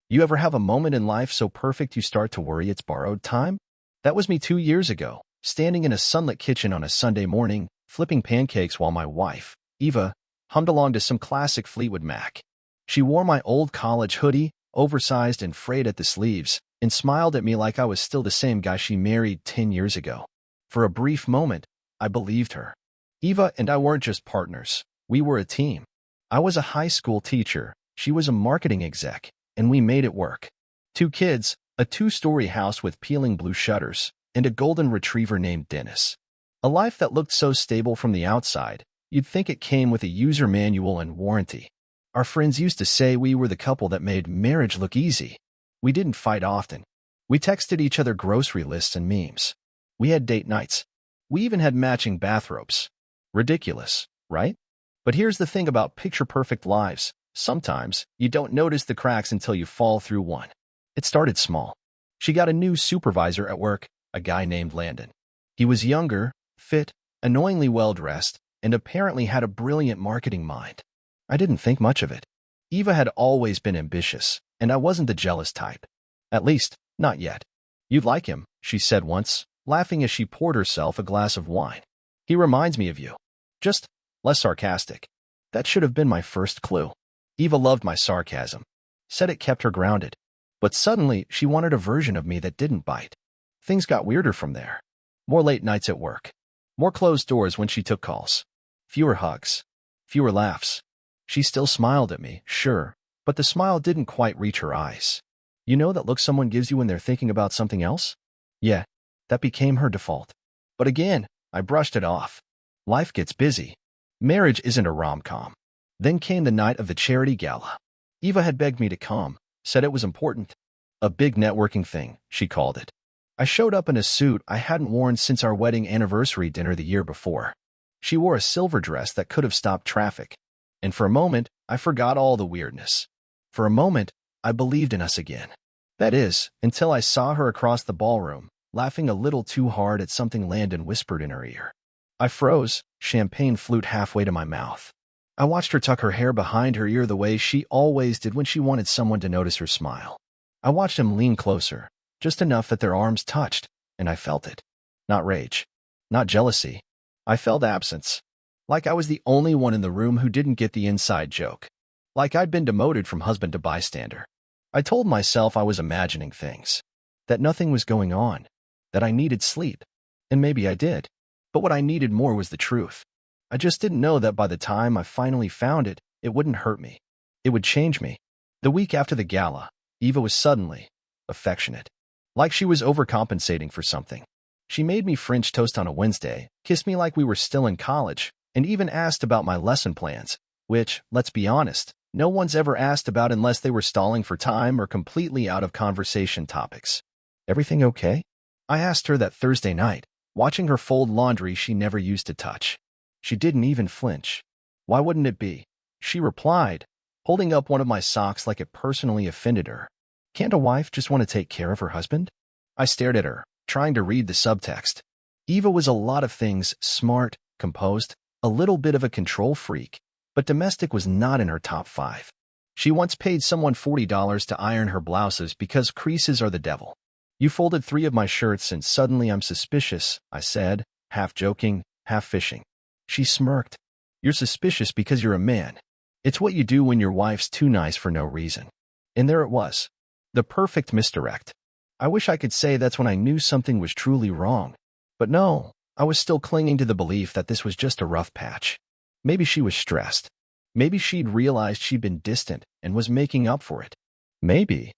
You ever have a moment in life so perfect you start to worry it's borrowed time? That was me 2 years ago, standing in a sunlit kitchen on a Sunday morning, flipping pancakes while my wife, Eva, hummed along to some classic Fleetwood Mac. She wore my old college hoodie, oversized and frayed at the sleeves, and smiled at me like I was still the same guy she married 10 years ago. For a brief moment, I believed her. Eva and I weren't just partners. We were a team. I was a high school teacher, she was a marketing exec, and we made it work. 2 kids, a 2-story house with peeling blue shutters, and a golden retriever named Dennis. A life that looked so stable from the outside, you'd think it came with a user manual and warranty. Our friends used to say we were the couple that made marriage look easy. We didn't fight often. We texted each other grocery lists and memes. We had date nights. We even had matching bathrobes. Ridiculous, right? But here's the thing about picture-perfect lives. Sometimes, you don't notice the cracks until you fall through one. It started small. She got a new supervisor at work, a guy named Landon. He was younger, fit, annoyingly well-dressed, and apparently had a brilliant marketing mind. I didn't think much of it. Eva had always been ambitious, and I wasn't the jealous type. At least, not yet. You'd like him, she said once, laughing as she poured herself a glass of wine. He reminds me of you. Just less sarcastic. That should have been my first clue. Eva loved my sarcasm. Said it kept her grounded. But suddenly, she wanted a version of me that didn't bite. Things got weirder from there. More late nights at work. More closed doors when she took calls. Fewer hugs. Fewer laughs. She still smiled at me, sure, but the smile didn't quite reach her eyes. You know that look someone gives you when they're thinking about something else? Yeah, that became her default. But again, I brushed it off. Life gets busy. Marriage isn't a rom-com. Then came the night of the charity gala. Eva had begged me to come, said it was important. A big networking thing, she called it. I showed up in a suit I hadn't worn since our wedding anniversary dinner the year before. She wore a silver dress that could have stopped traffic. And for a moment, I forgot all the weirdness. For a moment, I believed in us again. That is, until I saw her across the ballroom, laughing a little too hard at something Landon whispered in her ear. I froze, champagne flute halfway to my mouth. I watched her tuck her hair behind her ear the way she always did when she wanted someone to notice her smile. I watched him lean closer, just enough that their arms touched, and I felt it. Not rage. Not jealousy. I felt absence. Like I was the only one in the room who didn't get the inside joke. Like I'd been demoted from husband to bystander. I told myself I was imagining things. That nothing was going on. That I needed sleep. And maybe I did. But what I needed more was the truth. I just didn't know that by the time I finally found it, it wouldn't hurt me. It would change me. The week after the gala, Eva was suddenly affectionate. Like she was overcompensating for something. She made me French toast on a Wednesday, kissed me like we were still in college, and even asked about my lesson plans, which, let's be honest, no one's ever asked about unless they were stalling for time or completely out of conversation topics. Everything okay? I asked her that Thursday night, watching her fold laundry she never used to touch. She didn't even flinch. Why wouldn't it be? She replied, holding up one of my socks like it personally offended her. Can't a wife just want to take care of her husband? I stared at her, trying to read the subtext. Eva was a lot of things, smart, composed, a little bit of a control freak, but domestic was not in her top 5. She once paid someone $40 to iron her blouses because creases are the devil. You folded 3 of my shirts and suddenly I'm suspicious, I said, half joking, half fishing. She smirked. You're suspicious because you're a man. It's what you do when your wife's too nice for no reason. And there it was. The perfect misdirect. I wish I could say that's when I knew something was truly wrong. But no, I was still clinging to the belief that this was just a rough patch. Maybe she was stressed. Maybe she'd realized she'd been distant and was making up for it. Maybe.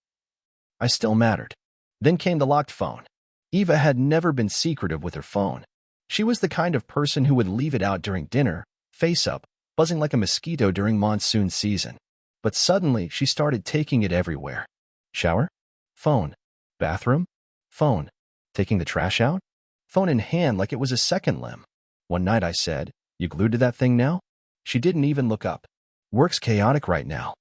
I still mattered. Then came the locked phone. Eva had never been secretive with her phone. She was the kind of person who would leave it out during dinner, face up, buzzing like a mosquito during monsoon season. But suddenly, she started taking it everywhere. Shower? Phone. Bathroom? Phone. Taking the trash out? Phone in hand like it was a second limb. One night I said, "You glued to that thing now?" She didn't even look up. Work's chaotic right now.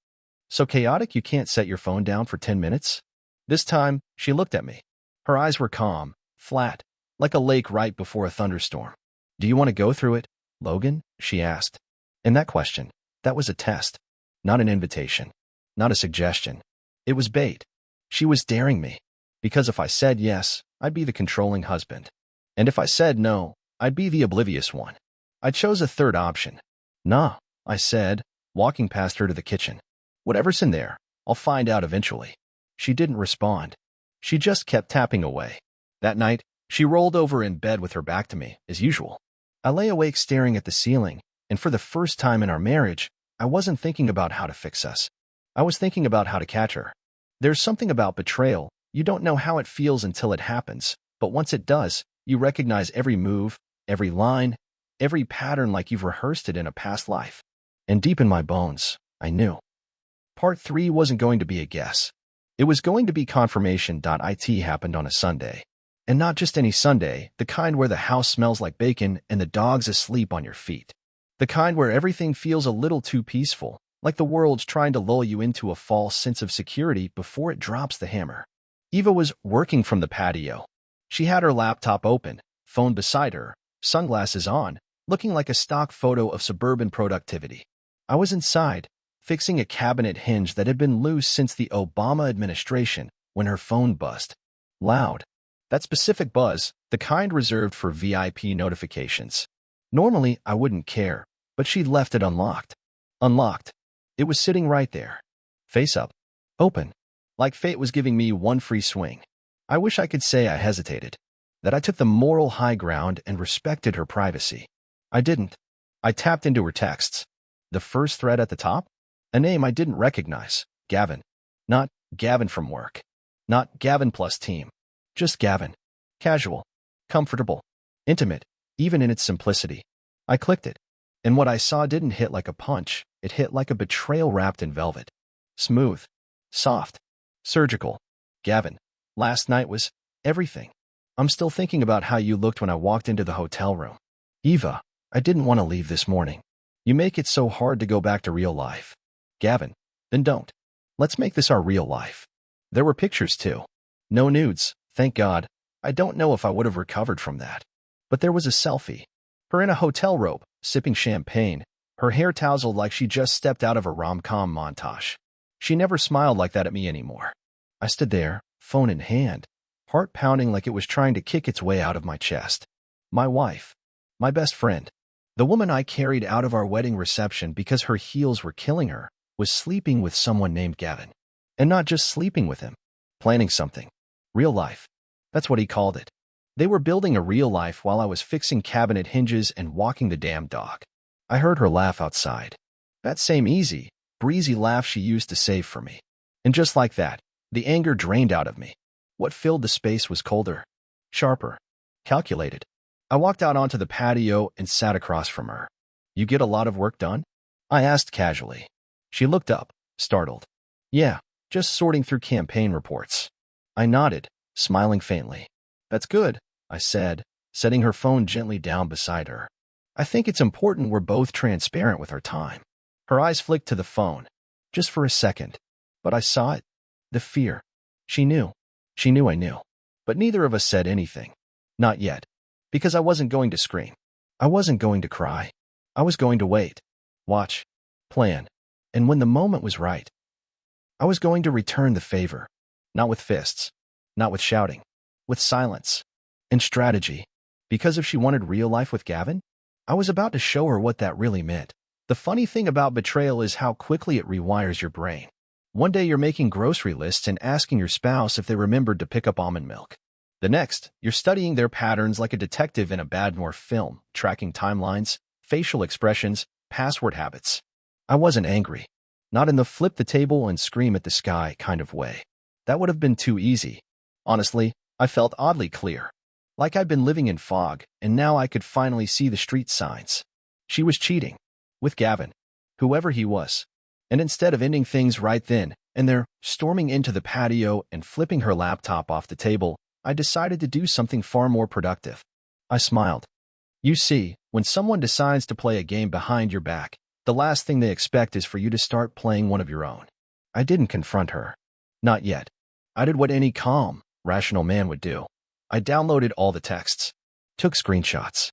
So chaotic you can't set your phone down for 10 minutes? This time, she looked at me. Her eyes were calm, flat, like a lake right before a thunderstorm. "Do you want to go through it, Logan?" she asked. And that question, that was a test. Not an invitation. Not a suggestion. It was bait. She was daring me. Because if I said yes, I'd be the controlling husband. And if I said no, I'd be the oblivious one. I chose a third option. Nah, I said, walking past her to the kitchen. Whatever's in there, I'll find out eventually. She didn't respond. She just kept tapping away. That night, she rolled over in bed with her back to me, as usual. I lay awake staring at the ceiling, and for the first time in our marriage, I wasn't thinking about how to fix us. I was thinking about how to catch her. There's something about betrayal. You don't know how it feels until it happens, but once it does, you recognize every move, every line, every pattern like you've rehearsed it in a past life. And deep in my bones, I knew. Part 3 wasn't going to be a guess. It was going to be confirmation. It happened on a Sunday. And not just any Sunday, the kind where the house smells like bacon and the dog's asleep on your feet. The kind where everything feels a little too peaceful, like the world's trying to lull you into a false sense of security before it drops the hammer. Eva was working from the patio. She had her laptop open, phone beside her, sunglasses on, looking like a stock photo of suburban productivity. I was inside, fixing a cabinet hinge that had been loose since the Obama administration, when her phone buzzed. Loud. That specific buzz, the kind reserved for VIP notifications. Normally, I wouldn't care, but she'd left it unlocked. Unlocked. It was sitting right there. Face up. Open. Like fate was giving me one free swing. I wish I could say I hesitated. That I took the moral high ground and respected her privacy. I didn't. I tapped into her texts. The first thread at the top? A name I didn't recognize. Gavin. Not Gavin from work. Not Gavin plus team. Just Gavin. Casual. Comfortable. Intimate. Even in its simplicity. I clicked it. And what I saw didn't hit like a punch. It hit like a betrayal wrapped in velvet. Smooth. Soft. Surgical. Gavin. Last night was everything. I'm still thinking about how you looked when I walked into the hotel room. Eva, I didn't want to leave this morning. You make it so hard to go back to real life. Gavin, then don't. Let's make this our real life. There were pictures too. No nudes, thank God. I don't know if I would have recovered from that. But there was a selfie. Her in a hotel robe, sipping champagne, her hair tousled like she just stepped out of a rom-com montage. She never smiled like that at me anymore. I stood there, phone in hand, heart pounding like it was trying to kick its way out of my chest. My wife. My best friend. The woman I carried out of our wedding reception because her heels were killing her, was sleeping with someone named Gavin. And not just sleeping with him. Planning something. Real life. That's what he called it. They were building a real life while I was fixing cabinet hinges and walking the damn dog. I heard her laugh outside. That same easy, breezy laugh she used to save for me. And just like that, the anger drained out of me. What filled the space was colder, sharper, calculated. I walked out onto the patio and sat across from her. You get a lot of work done? I asked casually. She looked up, startled. Yeah, just sorting through campaign reports. I nodded, smiling faintly. That's good, I said, setting her phone gently down beside her. I think it's important we're both transparent with our time. Her eyes flicked to the phone, just for a second. But I saw it. The fear. She knew. She knew I knew. But neither of us said anything. Not yet. Because I wasn't going to scream. I wasn't going to cry. I was going to wait. Watch. Plan. And when the moment was right, I was going to return the favor. Not with fists. Not with shouting. With silence. And strategy. Because if she wanted real life with Gavin, I was about to show her what that really meant. The funny thing about betrayal is how quickly it rewires your brain. One day you're making grocery lists and asking your spouse if they remembered to pick up almond milk. The next, you're studying their patterns like a detective in a Bad North film, tracking timelines, facial expressions, password habits. I wasn't angry. Not in the flip the table and scream at the sky kind of way. That would have been too easy. Honestly, I felt oddly clear. Like I'd been living in fog, and now I could finally see the street signs. She was cheating. With Gavin. Whoever he was. And instead of ending things right then and there, storming into the patio and flipping her laptop off the table, I decided to do something far more productive. I smiled. You see, when someone decides to play a game behind your back, the last thing they expect is for you to start playing one of your own. I didn't confront her. Not yet. I did what any calm, rational man would do. I downloaded all the texts, took screenshots,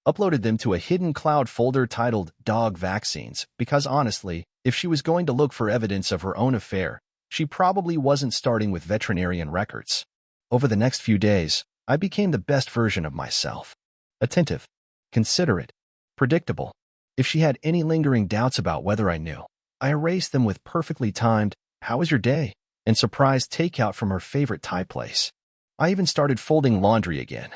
uploaded them to a hidden cloud folder titled Dog Vaccines because honestly, if she was going to look for evidence of her own affair, She probably wasn't starting with veterinarian records. Over the next few days, I became the best version of myself. Attentive, considerate, predictable. If she had any lingering doubts about whether I knew, I erased them with perfectly timed, "How was your day?" and surprise takeout from her favorite Thai place. I even started folding laundry again.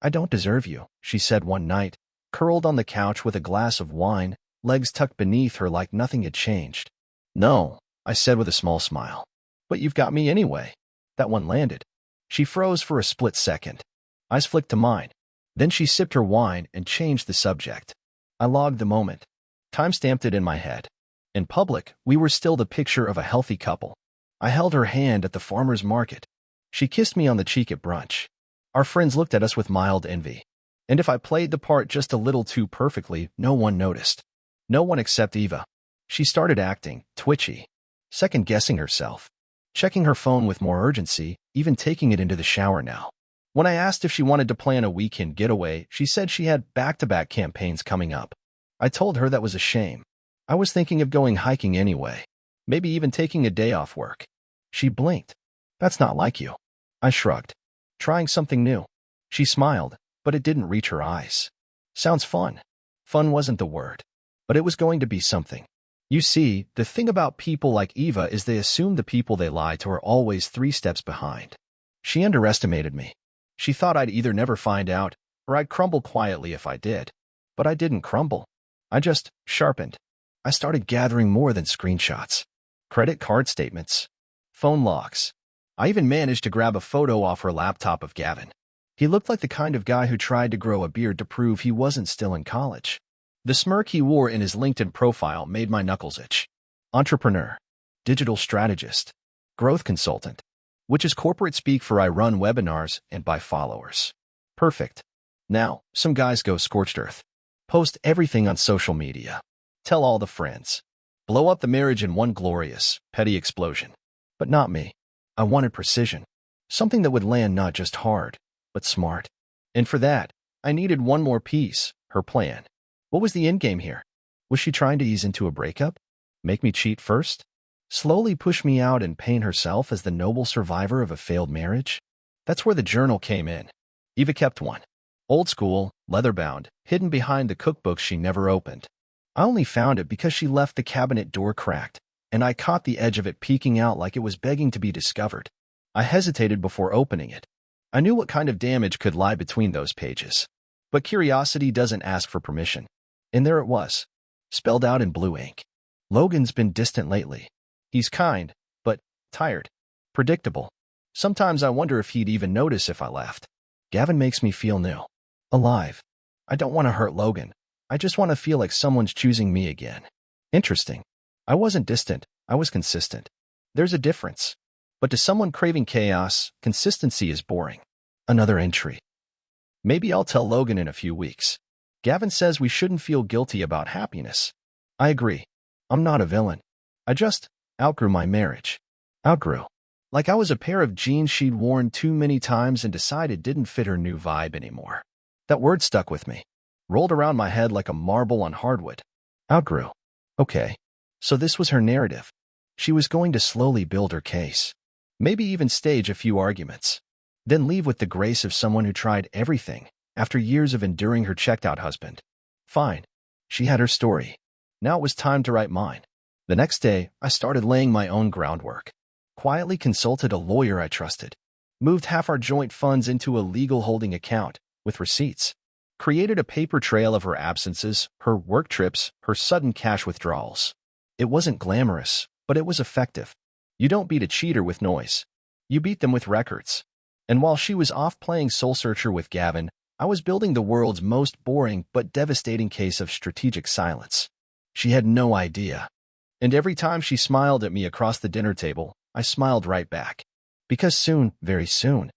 "I don't deserve you," she said one night, curled on the couch with a glass of wine, legs tucked beneath her like nothing had changed. "No," I said with a small smile. "But you've got me anyway." That one landed. She froze for a split second. Eyes flicked to mine. Then she sipped her wine and changed the subject. I logged the moment. Time-stamped it in my head. In public, we were still the picture of a healthy couple. I held her hand at the farmer's market. She kissed me on the cheek at brunch. Our friends looked at us with mild envy. And if I played the part just a little too perfectly, no one noticed. No one except Eva. She started acting twitchy, second-guessing herself, checking her phone with more urgency, even taking it into the shower now. When I asked if she wanted to plan a weekend getaway, she said she had back-to-back campaigns coming up. I told her that was a shame. I was thinking of going hiking anyway, maybe even taking a day off work. She blinked. "That's not like you." I shrugged. "Trying something new." She smiled, but it didn't reach her eyes. "Sounds fun." Fun wasn't the word, but it was going to be something. You see, the thing about people like Eva is they assume the people they lie to are always 3 steps behind. She underestimated me. She thought I'd either never find out, or I'd crumble quietly if I did. But I didn't crumble. I just sharpened. I started gathering more than screenshots. Credit card statements. Phone logs. I even managed to grab a photo off her laptop of Gavin. He looked like the kind of guy who tried to grow a beard to prove he wasn't still in college. The smirk he wore in his LinkedIn profile made my knuckles itch. Entrepreneur. Digital strategist. Growth consultant. Which is corporate speak for I run webinars and buy followers. Perfect. Now, some guys go scorched earth. Post everything on social media. Tell all the friends. Blow up the marriage in one glorious, petty explosion. But not me. I wanted precision. Something that would land not just hard, but smart. And for that, I needed one more piece, her plan. What was the endgame here? Was she trying to ease into a breakup? Make me cheat first? Slowly push me out and paint herself as the noble survivor of a failed marriage? That's where the journal came in. Eva kept one. Old school, leather-bound, hidden behind the cookbooks she never opened. I only found it because she left the cabinet door cracked, and I caught the edge of it peeking out like it was begging to be discovered. I hesitated before opening it. I knew what kind of damage could lie between those pages. But curiosity doesn't ask for permission. And there it was, spelled out in blue ink. Logan's been distant lately. He's kind, but tired. Predictable. Sometimes I wonder if he'd even notice if I left. Gavin makes me feel new. Alive. I don't want to hurt Logan. I just want to feel like someone's choosing me again. Interesting. I wasn't distant. I was consistent. There's a difference. But to someone craving chaos, consistency is boring. Another entry. Maybe I'll tell Logan in a few weeks. Gavin says we shouldn't feel guilty about happiness. I agree. I'm not a villain. I just outgrew my marriage. Outgrew. Like I was a pair of jeans she'd worn too many times and decided didn't fit her new vibe anymore. That word stuck with me. Rolled around my head like a marble on hardwood. Outgrew. Okay. So this was her narrative. She was going to slowly build her case. Maybe even stage a few arguments. Then leave with the grace of someone who tried everything after years of enduring her checked-out husband. Fine. She had her story. Now it was time to write mine. The next day, I started laying my own groundwork. Quietly consulted a lawyer I trusted. Moved half our joint funds into a legal holding account with receipts. Created a paper trail of her absences, her work trips, her sudden cash withdrawals. It wasn't glamorous, but it was effective. You don't beat a cheater with noise. You beat them with records. And while she was off playing soul searcher with Gavin, I was building the world's most boring but devastating case of strategic silence. She had no idea. And every time she smiled at me across the dinner table, I smiled right back. Because soon, very soon,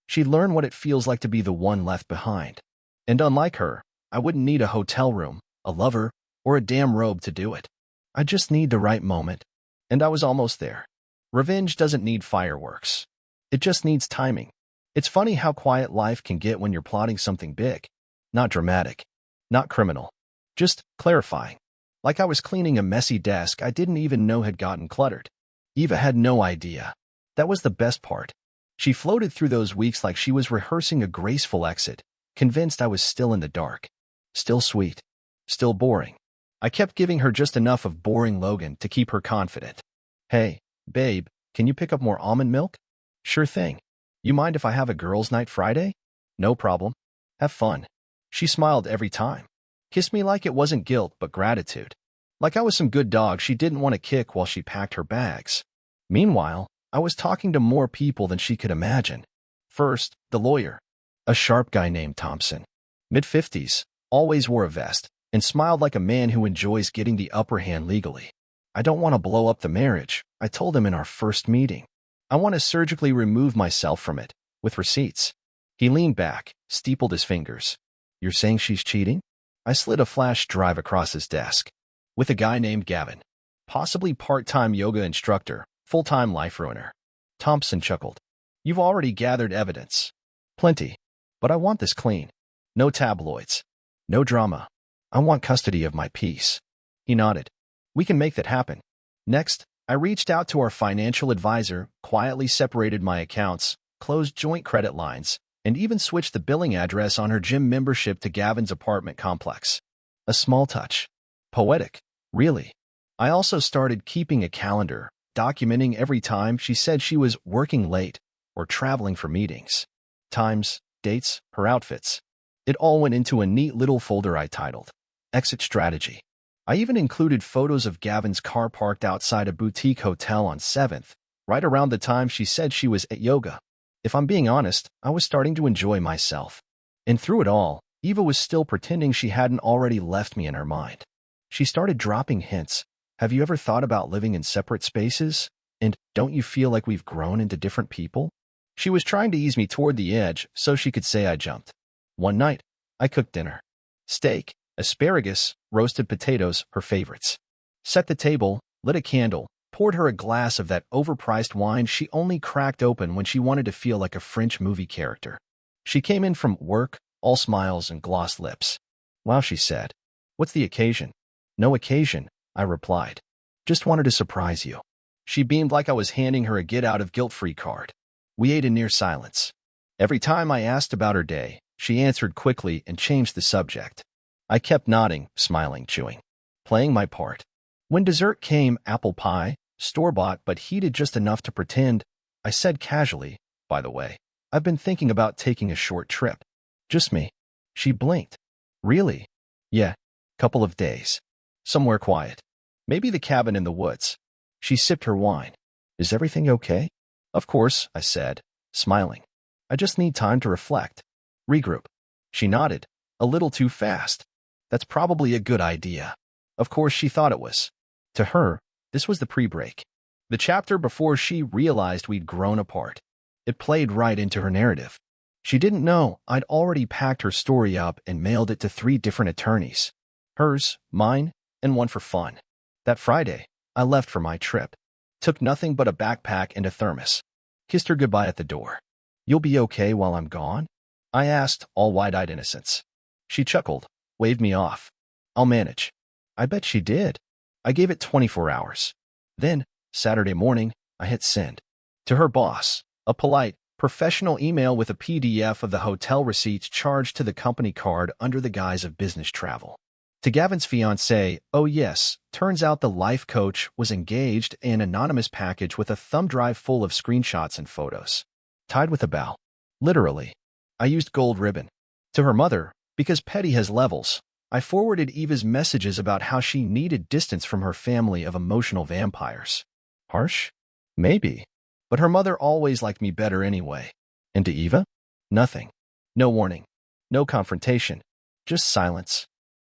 she'd learn what it feels like to be the one left behind. And unlike her, I wouldn't need a hotel room, a lover, or a damn robe to do it. I just need the right moment. And I was almost there. Revenge doesn't need fireworks. It just needs timing. It's funny how quiet life can get when you're plotting something big. Not dramatic. Not criminal. Just clarifying. Like I was cleaning a messy desk I didn't even know had gotten cluttered. Eva had no idea. That was the best part. She floated through those weeks like she was rehearsing a graceful exit, convinced I was still in the dark. Still sweet. Still boring. I kept giving her just enough of boring Logan to keep her confident. Hey, babe, can you pick up more almond milk? Sure thing. You mind if I have a girls' night Friday? No problem. Have fun. She smiled every time. Kissed me like it wasn't guilt but gratitude. Like I was some good dog she didn't want to kick while she packed her bags. Meanwhile, I was talking to more people than she could imagine. First, the lawyer. A sharp guy named Thompson. Mid-50s, always wore a vest, and smiled like a man who enjoys getting the upper hand legally. I don't want to blow up the marriage, I told him in our first meeting. I want to surgically remove myself from it, with receipts. He leaned back, steepled his fingers. You're saying she's cheating? I slid a flash drive across his desk. With a guy named Gavin. Possibly part-time yoga instructor, full-time life ruiner. Thompson chuckled. You've already gathered evidence. Plenty. But I want this clean. No tabloids. No drama. I want custody of my peace. He nodded. We can make that happen. Next, I reached out to our financial advisor, quietly separated my accounts, closed joint credit lines, and even switched the billing address on her gym membership to Gavin's apartment complex. A small touch. Poetic, really. I also started keeping a calendar, documenting every time she said she was working late or traveling for meetings. Times, dates, her outfits. It all went into a neat little folder I titled Exit Strategy. I even included photos of Gavin's car parked outside a boutique hotel on 7th, right around the time she said she was at yoga. If I'm being honest, I was starting to enjoy myself. And through it all, Eva was still pretending she hadn't already left me in her mind. She started dropping hints. Have you ever thought about living in separate spaces? And don't you feel like we've grown into different people? She was trying to ease me toward the edge so she could say I jumped. One night, I cooked dinner. Steak, asparagus, roasted potatoes, her favorites. Set the table, lit a candle, poured her a glass of that overpriced wine she only cracked open when she wanted to feel like a French movie character. She came in from work, all smiles and glossed lips. Wow, she said. What's the occasion? No occasion, I replied. Just wanted to surprise you. She beamed like I was handing her a get-out-of-guilt-free card. We ate in near silence. Every time I asked about her day, she answered quickly and changed the subject. I kept nodding, smiling, chewing. Playing my part. When dessert came, apple pie, store-bought but heated just enough to pretend, I said casually, by the way, I've been thinking about taking a short trip. Just me. She blinked. Really? Yeah. Couple of days. Somewhere quiet. Maybe the cabin in the woods. She sipped her wine. Is everything okay? Of course, I said, smiling. I just need time to reflect. Regroup. She nodded. A little too fast. That's probably a good idea. Of course she thought it was. To her, this was the pre-break. The chapter before she realized we'd grown apart. It played right into her narrative. She didn't know I'd already packed her story up and mailed it to 3 different attorneys. Hers, mine, and one for fun. That Friday, I left for my trip. Took nothing but a backpack and a thermos. Kissed her goodbye at the door. You'll be okay while I'm gone? I asked, all wide-eyed innocence. She chuckled, waved me off. I'll manage. I bet she did. I gave it 24 hours. Then, Saturday morning, I hit send. To her boss, a polite, professional email with a PDF of the hotel receipts charged to the company card under the guise of business travel. To Gavin's fiancée, oh yes, turns out the life coach was engaged, an anonymous package with a thumb drive full of screenshots and photos. Tied with a bow. Literally. I used gold ribbon. To her mother, because Petty has levels, I forwarded Eva's messages about how she needed distance from her family of emotional vampires. Harsh? Maybe. But her mother always liked me better anyway. And to Eva? Nothing. No warning. No confrontation. Just silence.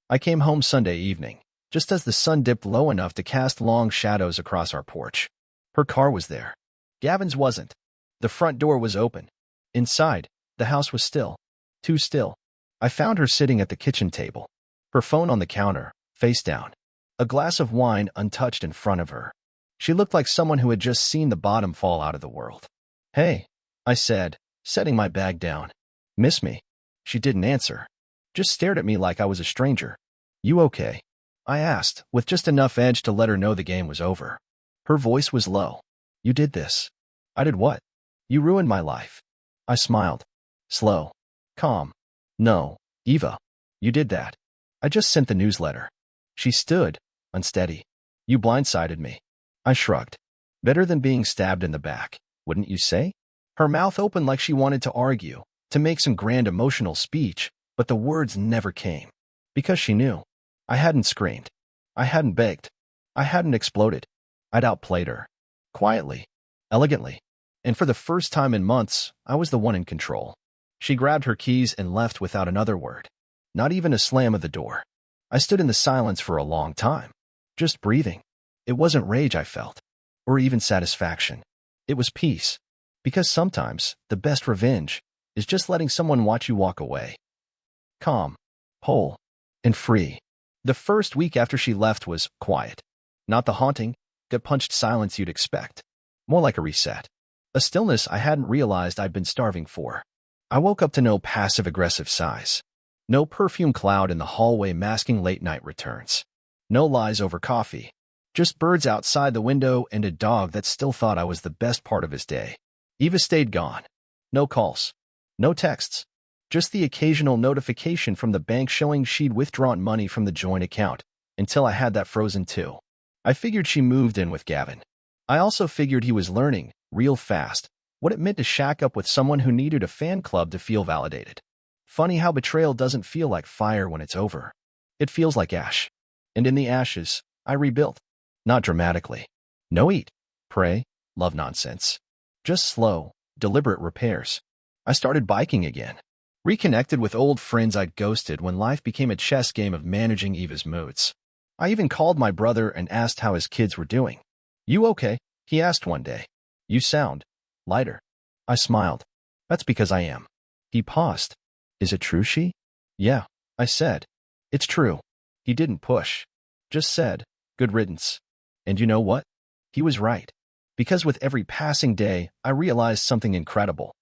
I came home Sunday evening, just as the sun dipped low enough to cast long shadows across our porch. Her car was there. Gavin's wasn't. The front door was open. Inside, the house was still. Too still. I found her sitting at the kitchen table. Her phone on the counter, face down. A glass of wine untouched in front of her. She looked like someone who had just seen the bottom fall out of the world. Hey, I said, setting my bag down. Miss me? She didn't answer. Just stared at me like I was a stranger. You okay? I asked, with just enough edge to let her know the game was over. Her voice was low, You did this. I did what? You ruined my life. I smiled. Slow. Calm. No, Eva. You did that. I just sent the newsletter. She stood, unsteady. You blindsided me. I shrugged. Better than being stabbed in the back, wouldn't you say? Her mouth opened like she wanted to argue, to make some grand emotional speech, but the words never came. Because she knew. I hadn't screamed. I hadn't begged. I hadn't exploded. I'd outplayed her. Quietly. Elegantly. And for the first time in months, I was the one in control. She grabbed her keys and left without another word. Not even a slam of the door. I stood in the silence for a long time. Just breathing. It wasn't rage I felt. Or even satisfaction. It was peace. Because sometimes, the best revenge is just letting someone watch you walk away. Calm. Whole. And free. The first week after she left was quiet. Not the haunting, gut-punched silence you'd expect. More like a reset. A stillness I hadn't realized I'd been starving for. I woke up to no passive-aggressive sighs. No perfume cloud in the hallway masking late-night returns. No lies over coffee. Just birds outside the window and a dog that still thought I was the best part of his day. Eva stayed gone. No calls. No texts. Just the occasional notification from the bank showing she'd withdrawn money from the joint account, until I had that frozen too. I figured she moved in with Gavin. I also figured he was learning, real fast, what it meant to shack up with someone who needed a fan club to feel validated. Funny how betrayal doesn't feel like fire when it's over. It feels like ash. And in the ashes, I rebuilt. Not dramatically. No eat, pray, love nonsense. Just slow, deliberate repairs. I started biking again. Reconnected with old friends I'd ghosted when life became a chess game of managing Eva's moods. I even called my brother and asked how his kids were doing. You okay? He asked one day. You sound lighter. I smiled. That's because I am. He paused. Is it true, she? Yeah, I said. It's true. He didn't push. Just said, good riddance. And you know what? He was right. Because with every passing day, I realized something incredible.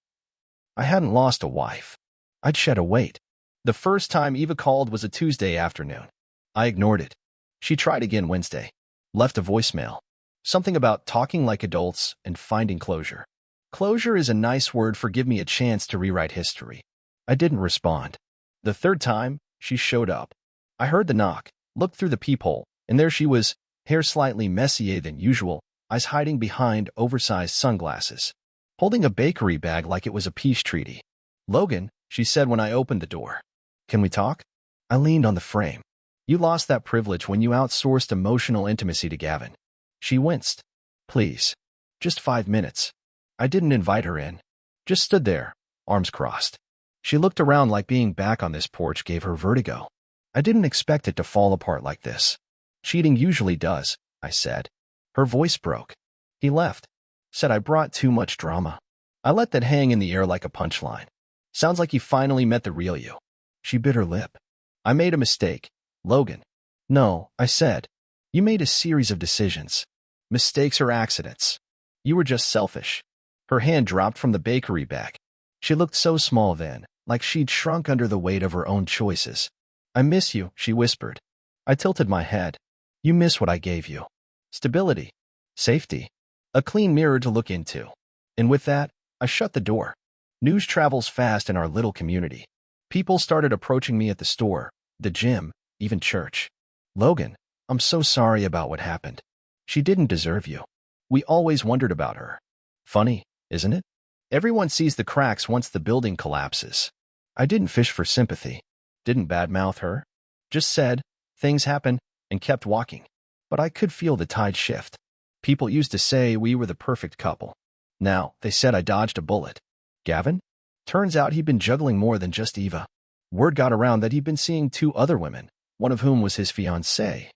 I hadn't lost a wife. I'd shed a weight. The first time Eva called was a Tuesday afternoon. I ignored it. She tried again Wednesday. Left a voicemail. Something about talking like adults and finding closure. Closure is a nice word for give me a chance to rewrite history. I didn't respond. The third time, she showed up. I heard the knock, looked through the peephole, and there she was, hair slightly messier than usual, eyes hiding behind oversized sunglasses, holding a bakery bag like it was a peace treaty. Logan, she said when I opened the door. Can we talk? I leaned on the frame. You lost that privilege when you outsourced emotional intimacy to Gavin. She winced. Please. Just 5 minutes. I didn't invite her in. Just stood there, arms crossed. She looked around like being back on this porch gave her vertigo. I didn't expect it to fall apart like this. Cheating usually does, I said. Her voice broke. He left. Said I brought too much drama. I let that hang in the air like a punchline. Sounds like you finally met the real you. She bit her lip. I made a mistake, Logan. No, I said. You made a series of decisions. Mistakes or accidents. You were just selfish. Her hand dropped from the bakery bag. She looked so small then, like she'd shrunk under the weight of her own choices. I miss you, she whispered. I tilted my head. You miss what I gave you. Stability. Safety. A clean mirror to look into. And with that, I shut the door. News travels fast in our little community. People started approaching me at the store, the gym, even church. Logan, I'm so sorry about what happened. She didn't deserve you. We always wondered about her. Funny, isn't it? Everyone sees the cracks once the building collapses. I didn't fish for sympathy. Didn't badmouth her. Just said, things happen, and kept walking. But I could feel the tide shift. People used to say we were the perfect couple. Now, they said I dodged a bullet. Gavin? Turns out he'd been juggling more than just Eva. Word got around that he'd been seeing 2 other women, one of whom was his fiancée.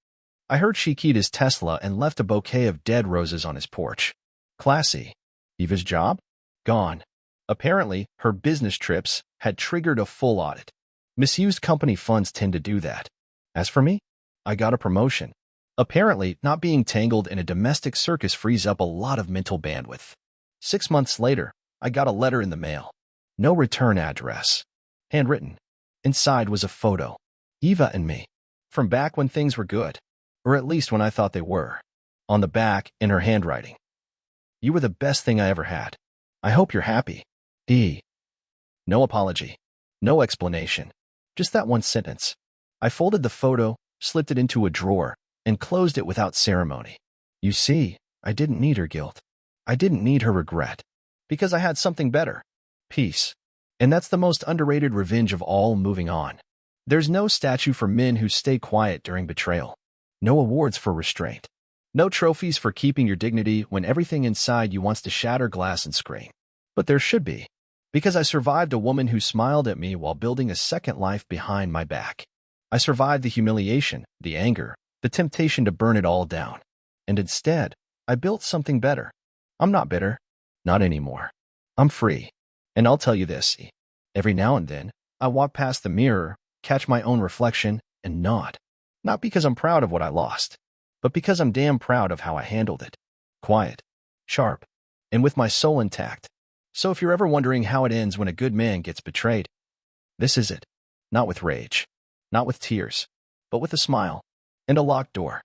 I heard she keyed his Tesla and left a bouquet of dead roses on his porch. Classy. Eva's job? Gone. Apparently, her business trips had triggered a full audit. Misused company funds tend to do that. As for me, I got a promotion. Apparently, not being tangled in a domestic circus frees up a lot of mental bandwidth. 6 months later, I got a letter in the mail. No return address. Handwritten. Inside was a photo. Eva and me. From back when things were good. Or at least when I thought they were. On the back, in her handwriting. You were the best thing I ever had. I hope you're happy. E. No apology. No explanation. Just that one sentence. I folded the photo, slipped it into a drawer, and closed it without ceremony. You see, I didn't need her guilt. I didn't need her regret. Because I had something better. Peace. And that's the most underrated revenge of all. Moving on. There's no statue for men who stay quiet during betrayal. No awards for restraint. No trophies for keeping your dignity when everything inside you wants to shatter glass and scream. But there should be. Because I survived a woman who smiled at me while building a second life behind my back. I survived the humiliation, the anger, the temptation to burn it all down. And instead, I built something better. I'm not bitter. Not anymore. I'm free. And I'll tell you this, every now and then, I walk past the mirror, catch my own reflection, and nod. Not because I'm proud of what I lost, but because I'm damn proud of how I handled it. Quiet, sharp, and with my soul intact. So if you're ever wondering how it ends when a good man gets betrayed, this is it. Not with rage, not with tears, but with a smile and a locked door.